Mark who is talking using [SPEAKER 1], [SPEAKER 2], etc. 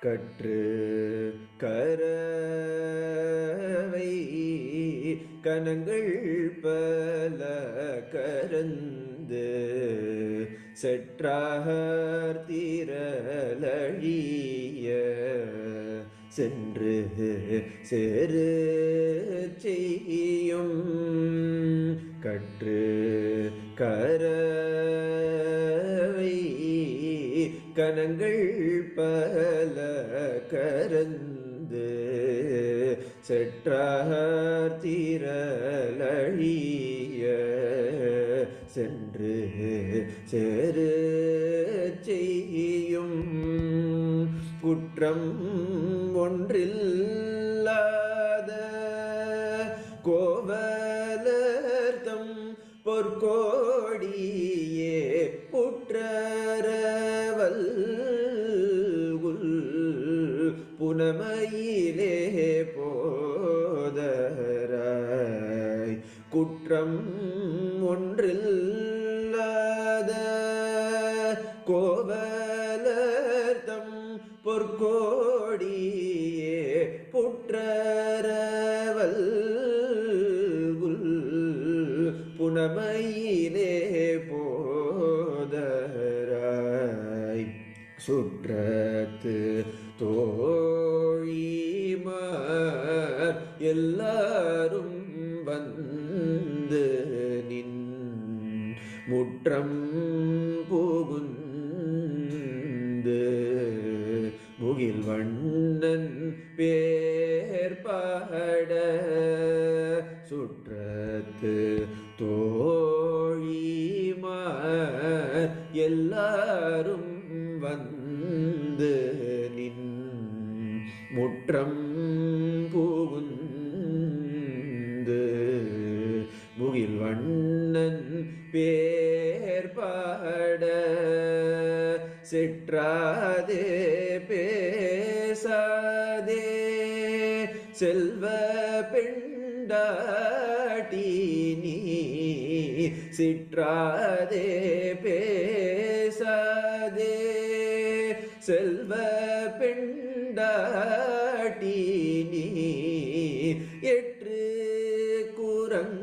[SPEAKER 1] கற்று கரவை கனங்கள் பல கரந்து செற்றார் திரளழிய சென்று சேரு செய்யும் கற்று கரவை கனங்கள் பல கரந்து செற்றார் திரளழிய சென்று சேரு செய்யும் குற்றம் ஒன்றில்லாத கோவலர்தம் பொற்கோடியே புற்றரவல் புனமையிலே போதராய் குற்றம் ஒன்றில்லாத கோவலர்தம் பொற்கோடியே புற்றரவல் புனமையிலே போதராய் சுற்றத்து தோழிமார் எல்லாரும் வந்து நின் முற்றம் புகுந்து முகில் வண்ணன் பேர் பாட சுற்றத்து தோழிமார் எல்லாரும் வந்து நின் முற்றம் புகுந்து முகில் வண்ணன் பேர் பாட சிற்றாதே பேசாதே செல்வ பெண்டாட்டி நீ சிற்றாதே பேசாதே செல்வ பெண்டாட்டி நீ எற்று குரங்